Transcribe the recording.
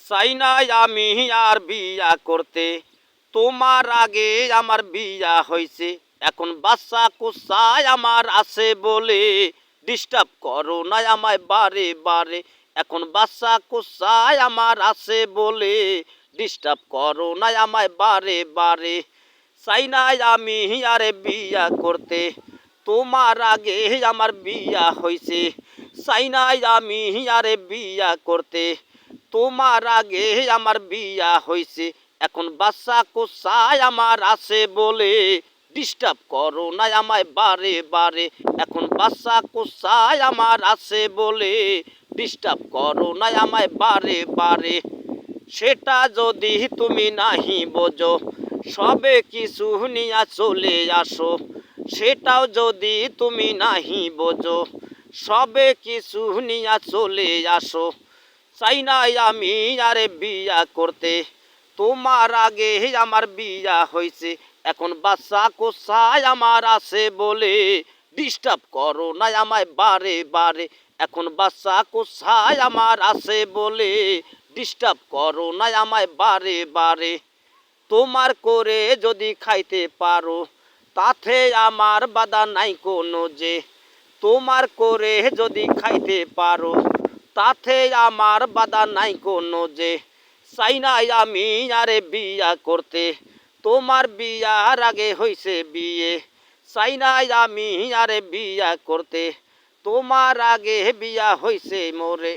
চাই না আমি আর বিয়া করতে, তোমার আগে আমার বিয়া হয়েছে। এখন বাচ্চা কুচ্চায় আমার আছে বলে ডিস্টার্ব করো না আমায় বারে বারে। এখন বাচ্চা কুচ্চায় আমার আছে বলে ডিস্টার্ব করো না আমায় বারে বারে। চাই না আমি আরে বিয়া করতে, তোমার আগে আমার বিয়া হয়েছে। চাই না আমি আরে বিয়া করতে, তোমার আগে আমার বিয়া হয়েছে। এখন বাচ্চা কোথায় আমার আছে বলে ডিস্টার্ব করো না আমায় বারে বারে। এখন বাচ্চা কোথায় আমার আছে বলে ডিস্টার্ব করো না আমায় বারে বারে। সেটা যদি তুমি নাহি বোঝো, সবে কিছু নিয়া চলে আসো। সেটাও যদি তুমি নাহি বোঝো, সবে কিছু নিয়া চলে আসো। চাই না আমি আরে বিয়া করতে, তোমার আগে আমার বিয়া হয়েছে। এখন বাচ্চা কোথায় আমার আছে বলে ডিস্টার্ব করো না আমায় বারে বারে। এখন বাচ্চা কোথায় আমার আছে বলে ডিস্টার্ব করো না আমায় বারে বারে। তোমার করে যদি খাইতে পারো, তাতে আমার বাধা নাই কোনো যে। তোমার করে যদি খাইতে পারো, তাতে আমার বাধা নাই কোনো যে। চাই না আমি আরে বিয়া করতে, তোমার বিয়ার আগে হইছে বিয়ে। চাই না আমি আরে বিয়া করতে, তোমার আগে বিয়া হইছে মোরে।